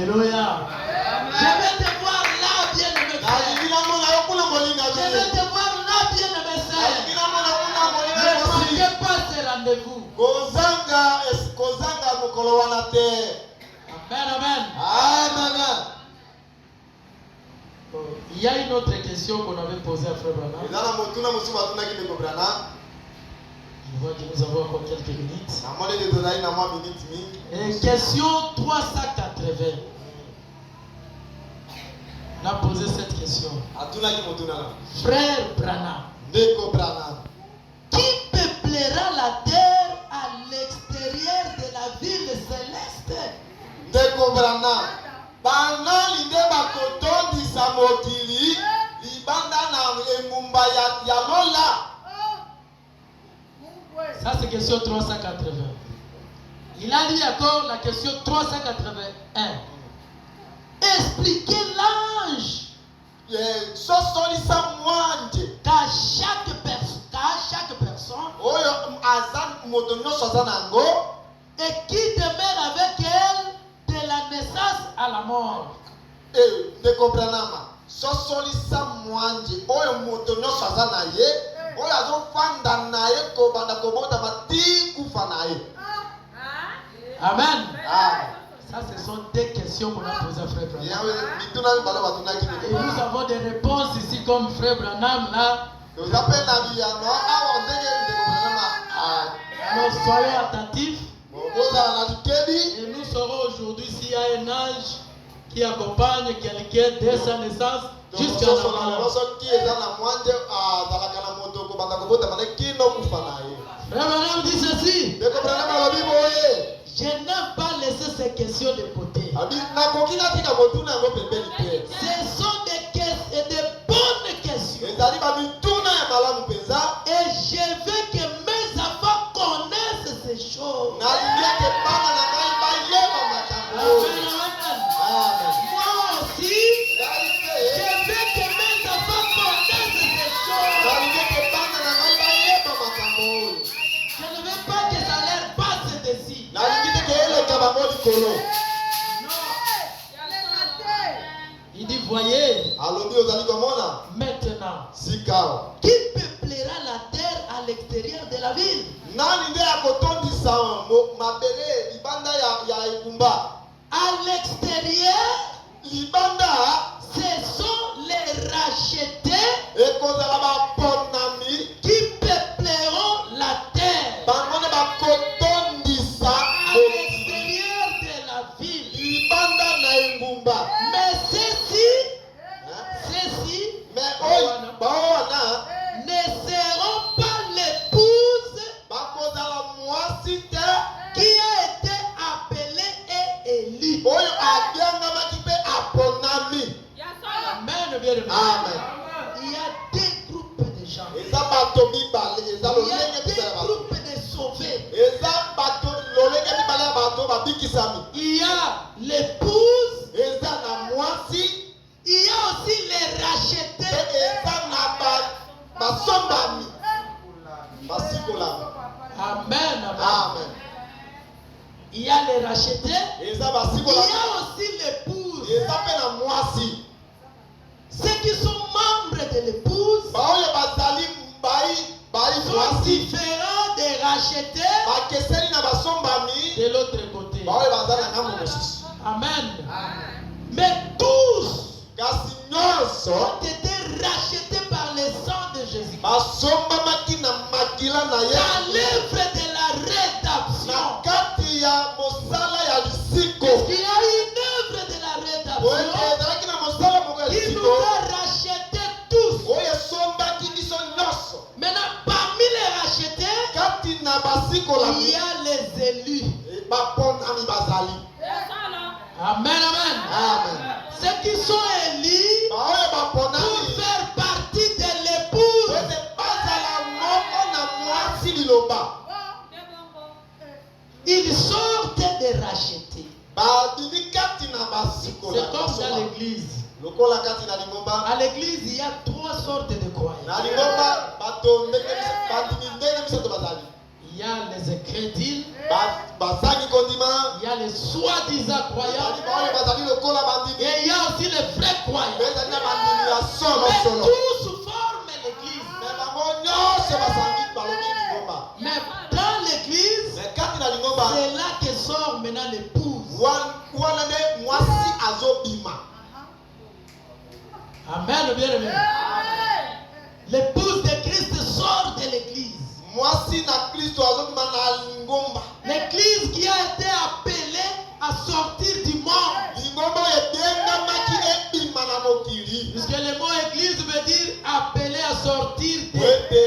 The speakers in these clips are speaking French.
Alléluia. Je vais te voir là, bien-aimé frère. Je vais te voir là, bien-aimé sœur. Ne manquez pas ce rendez-vous. Amen, amen. Il y a une autre question qu'on avait posée à Frère Branham. Je vois que nous avons encore quelques minutes. Et question 380. On a posé cette question. Frère Branham, qui peuplera la terre à l'extérieur de la ville céleste? Ndeko Branham, banali nde bakotondisa mokili libanda na engumba ya lola. Ça c'est question 380. Il a dit encore la question 381. Expliquez l'ange qu'à chaque personne et qui demeure avec elle de la naissance à la mort. Ne comprenama. Sosolisa mwanje oyo moto nyonso aza na ye oyo azofanda na ye kobanda kobota mati kufa na ye. Amen. Ça, ce sont des questions qu'on a posées à Frère Branham. Et nous avons des réponses ici comme Frère Branham là. Alors soyez attentifs. Et nous saurons aujourd'hui s'il y a un ange qui accompagne quelqu'un dès sa naissance jusqu'à la mort. Frère Branham dit ceci. Je n'aime pas laisser ces questions de côté. Ce sont des bonnes questions. Et je veux que mes enfants connaissent ces choses. Moi aussi, je veux que mes enfants connaissent ces choses. Je ne veux pas que ça leur passe dessus. Il dit, voyez, maintenant, qui peuplera la terre à l'extérieur de la ville? À l'extérieur, ce sont les rachetés qui peupleront la terre. À l'extérieur de la ville. Mais ceux-ci ne seront pas l'épouse qui a été appelée et élue. Amen, bien aimé. Il y a des groupes de gens. Il y a des groupes de sauvés. Il y a l'épouse. Il y a aussi les rachetés. Amen. Il y a les rachetés. Il y a aussi l'épouse. Ceux qui sont membres de l'épouse sont différents des rachetés de l'autre côté. Amen. Mais tous ont été rachetés par le sang de Jésus. Dans l'œuvre de la rédemption. Parce qu'il y a une œuvre de la rédemption qui nous a rachetés tous. Maintenant, parmi les rachetés, il y a les élus. Amen. Ceux qui sont élus pour faire partie de l'épouse. Ils sortent des rachetés. C'est comme dans l'église. À l'église, il y a trois sortes de croyants. Il y a les incrédules. Il y a les soi-disant croyants. les vrais croyants. Mais tous forment l'église. Mais dans l'église, c'est là que sort maintenant l'épouse. Amen, bien aimé. L'épouse de Christ sort de l'église. L'église qui a été appelée à sortir du monde. Puisque le mot église veut dire appelé à sortir de.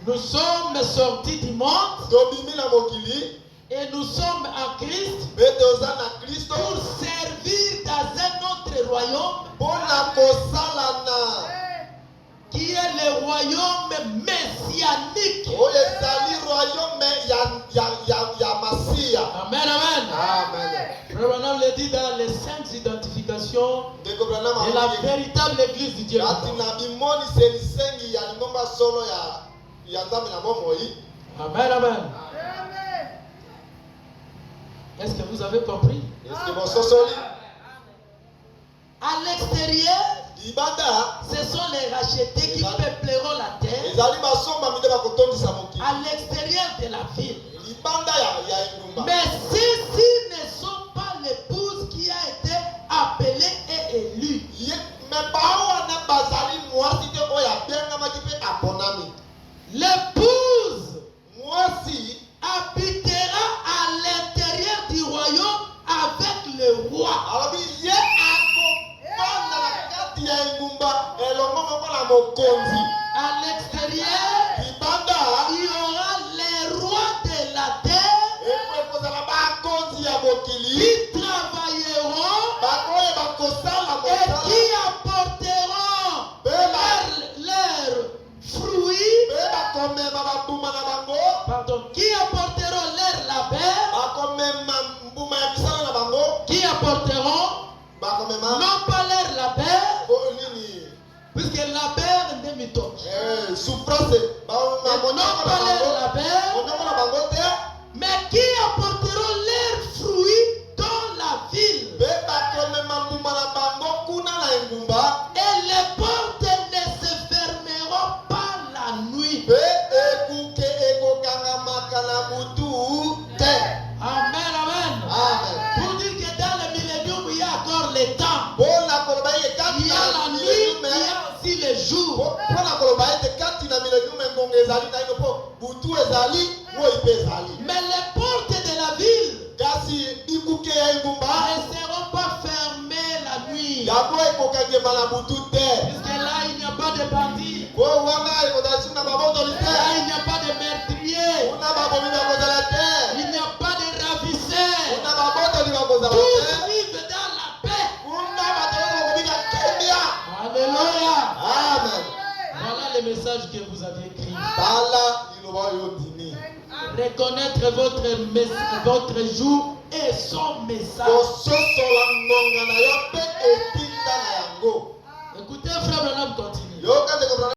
Nous sommes sortis du monde et nous sommes en Christ pour servir dans un autre royaume qui est le royaume messianique. Amen, amen. Frère Branham le dit dans les 5 identifications de la véritable église du Dieu. Amen, amen. Est-ce que vous avez compris? À l'extérieur, ce sont les rachetés qui peupleront la terre. À l'extérieur de la ville. Mais ceux-ci ne sont pas l'épouse qui a été appelée et élue. L'épouse habitera à l'intérieur du royaume avec le roi. À l'extérieur, il y aura les rois de la terre qui travailleront et qui apporteront leurs fruits, qui apporteront leur labeur, qui apporteront non pas leur labeur, puisque labeur n'est mytho. Non pas leur labeur, mais qui apporteront leurs fruits dans la ville. Et les portes ne se fermeront pas la nuit. Amen, amen. Pour dire que dans le millénium, il y a encore le temps. Il y a la nuit, il y a aussi le jour. Mais les portes de la ville ne seront pas fermées la nuit. Puisque là, il n'y a pas de bandits. Là, il n'y a pas de meurtriers. Il n'y a pas de ravisseurs. Tous vivent dans la paix. Alléluia. Amen. Voilà le message que vous avez écrit. Reconnaître votre jour et son message. Écoutez, frère Branham continue.